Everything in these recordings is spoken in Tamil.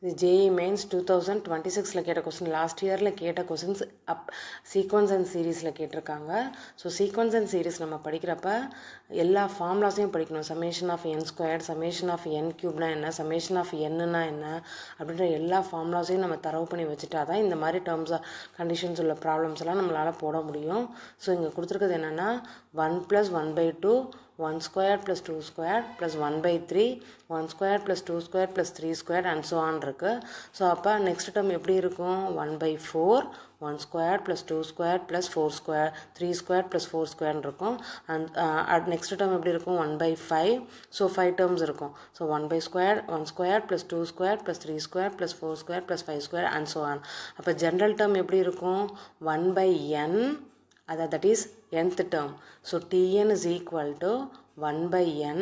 இது ஜேஇ மெயின்ஸ் 2026 கேட்ட கொஸ்டின், லாஸ்ட் இயரில் கேட்ட கொஸ்டின்ஸ் சீக்வன்ஸ் அண்ட் சீரீஸில் கேட்டிருக்காங்க. ஸோ சீக்வன்ஸ் அண்ட் சீரீஸ் நம்ம படிக்கிறப்ப எல்லா ஃபார்முலாஸையும் படிக்கணும். Summation of n square, summation of n க்யூப்னா என்ன, சமேஷன் ஆஃப் என்னன்னா என்ன அப்படின்ற எல்லா ஃபார்முலாஸையும் நம்ம தரவு பண்ணி வச்சுட்டா தான் இந்த மாதிரி டேர்ம்ஸ் கண்டிஷன்ஸ் உள்ள ப்ராப்ளம்ஸ் எல்லாம் நம்மளால் போட முடியும். ஸோ இங்கே கொடுத்துருக்கிறது என்னென்னா 1 + 1/2 1 squared plus 2 squared plus 1/3 1 squared plus 2 squared plus 3 squared and so on இருக்கு. ஸோ அப்போ நெக்ஸ்ட் டேர்ம் எப்படி இருக்கும்? 1/4 1 squared plus 2 squared plus 4 squared 3 squared plus 4 squared இருக்கும். அண்ட் நெக்ஸ்ட் டேர்ம் எப்படி இருக்கும்? 1/5. ஸோ 5 டேர்ம்ஸ் இருக்கும். So 1 squared plus 2 squared plus 3 squared plus 4 squared plus 5 squared and so on. அப்போ ஜென்ரல் டேர்ம் எப்படி இருக்கும்? 1/n, that is nth term. So Tn is equal to 1/n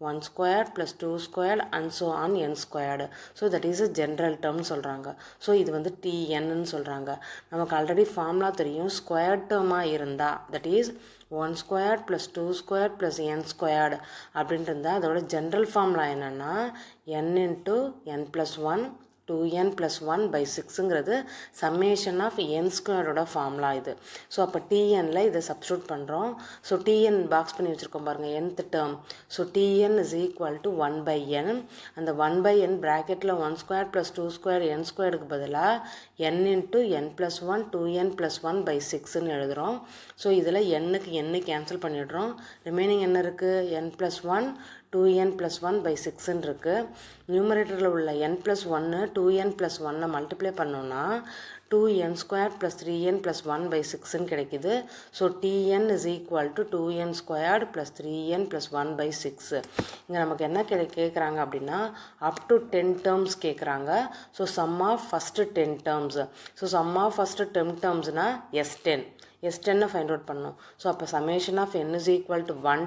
1 squared plus 2 squared and so on n squared. So that is a general term சொல்கிறாங்க. ஸோ இது வந்து Tnன்னு சொல்கிறாங்க. நமக்கு ஆல்ரெடி ஃபார்முலா தெரியும். ஸ்கொயர்ட் டேர்மாக இருந்தால் that is 1 squared plus 2 squared plus n squared அப்படின்ட்டு இருந்தால் அதோட ஜென்ரல் ஃபார்முலா என்னென்னா n into n plus 1 2n plus 1/6ங்கிறது சம்மேஷன் ஆஃப் என் ஸ்கொயரோட ஃபார்முலா இது. ஸோ அப்போ டிஎனில் இதை சப்ஸ்டியூட் பண்ணுறோம். ஸோ டிஎன் பாக்ஸ் பண்ணி வச்சுருக்கோம் பாருங்கள், nth term. So TN is equal to 1/n. அந்த 1/n ப்ராக்கெட்டில் 1 squared plus 2 squared n squaredக்கு பதிலாக n into n plus 1 2n plus 1/6ன்னு எழுதுகிறோம். ஸோ இதில் n-க்கு n கேன்சல் பண்ணிடுறோம். ரிமைனிங் என்ன இருக்குது? n plus 1 2n plus 1/6ன்னு இருக்குது. நியூமரேட்டரில் உள்ள n plus 1 2n plus 1 multiply பண்ணோன்னா 2n squared plus 3n plus 1/6ன்னு கிடைக்குது. So tn is equal to 2n squared plus 3n plus 1/6. இங்கே நமக்கு என்ன கேட்குறாங்க அப்படின்னா அப் டு 10 டேர்ம்ஸ் கேட்குறாங்க. So sum of first 10 terms. So sum of first 10 டேர்ம்ஸ்னால் S10 S10 ஃபைண்ட் அவுட் பண்ணோம். ஸோ அப்போ summation of n is equal to 1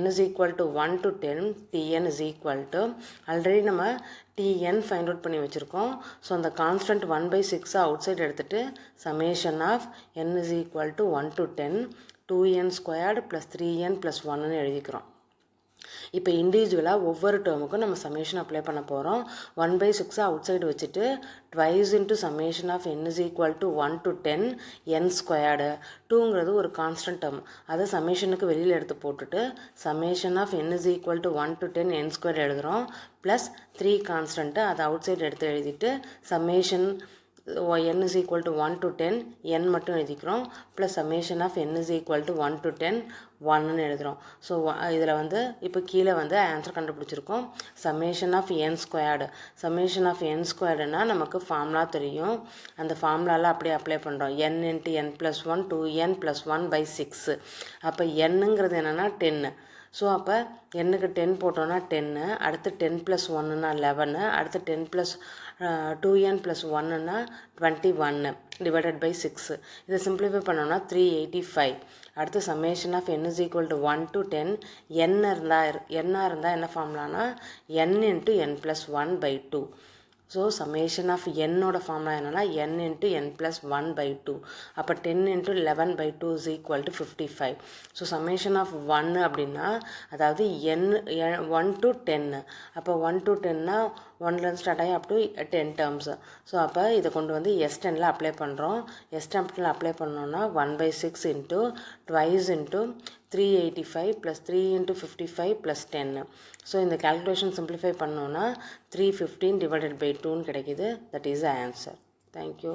is equal to 1 to 10 Tn is equal to already நம்ம Tn ஃபைண்ட் அவுட் பண்ணி வச்சுருக்கோம். ஸோ அந்த கான்ஸ்டன்ட் 1/6 அவுட் சைட் எடுத்துகிட்டு summation of n is equal to 1 to 10 2n squared plus 3n plus 1ன்னு எழுதிக்கிறோம். இப்போ இண்டிவிஜுவலாக ஒவ்வொரு டேர்முக்கும் நம்ம சமேஷன் அப்ளை பண்ண போகிறோம். 1/6 அவுட் சைடு வச்சுட்டு twice into summation of n is equal to 1 to 10 n squared. 2ங்கிறது ஒரு கான்ஸ்டன்ட் டேர்ம், அதை சமேஷனுக்கு வெளியில் எடுத்து போட்டுட்டு summation of n is equal to 1 to 10 n squared எழுதுகிறோம். ப்ளஸ் 3 கான்ஸ்டன்ட்டு அதை அவுட் சைடு எடுத்து எழுதிட்டு summation n is equal to 1 to 10 n மட்டும் எழுதிக்கிறோம். Plus summation of n is equal to 1 to 10 1ன்னு எழுதுகிறோம். ஸோ இதில் வந்து இப்போ கீழே வந்து ஆன்சர் கண்டுபிடிச்சிருக்கோம். Summation of n squared. Summation of n squaredனா நமக்கு ஃபார்முலா தெரியும். அந்த ஃபார்முலாவில் அப்படியே அப்ளை பண்ணுறோம். n into n plus 1 2n plus 1/6. அப்போ n-ங்கிறது என்னென்னா 10. ஸோ அப்போ n-க்கு 10 போட்டோன்னா 10, அடுத்து 10 plus 1னா 11, அடுத்து 10 plus 2n plus 1னா 21 divided by 6. இதை சிம்பிளிஃபை பண்ணோன்னா 385. அடுத்து summation of n is equal to 1 to 10 n இருந்தால் என்ன ஃபார்முலானா n into n plus 1/2. So summation of என்னோட ஃபார்முலா என்னென்னா n into n plus 1/2. அப்போ 10 into 11/2 is equal to 55. So summation of 1 அப்படின்னா அதாவது n 1 to 10. அப்போ 1 to 10னா 1லேருந்து ஸ்டார்ட் ஆகி அப் டு 10 டேர்ம்ஸ். ஸோ அப்போ இதை கொண்டு வந்து S10ல் அப்ளை பண்ணுறோம். S10ல் அப்ளை பண்ணோன்னா 1/6 into twice into 385 plus 3 into 55 plus 10. So இந்த calculation simplify பண்ணோன்னா 315 divided by 2ன்னு கிடைக்குது. That is the answer. Thank you.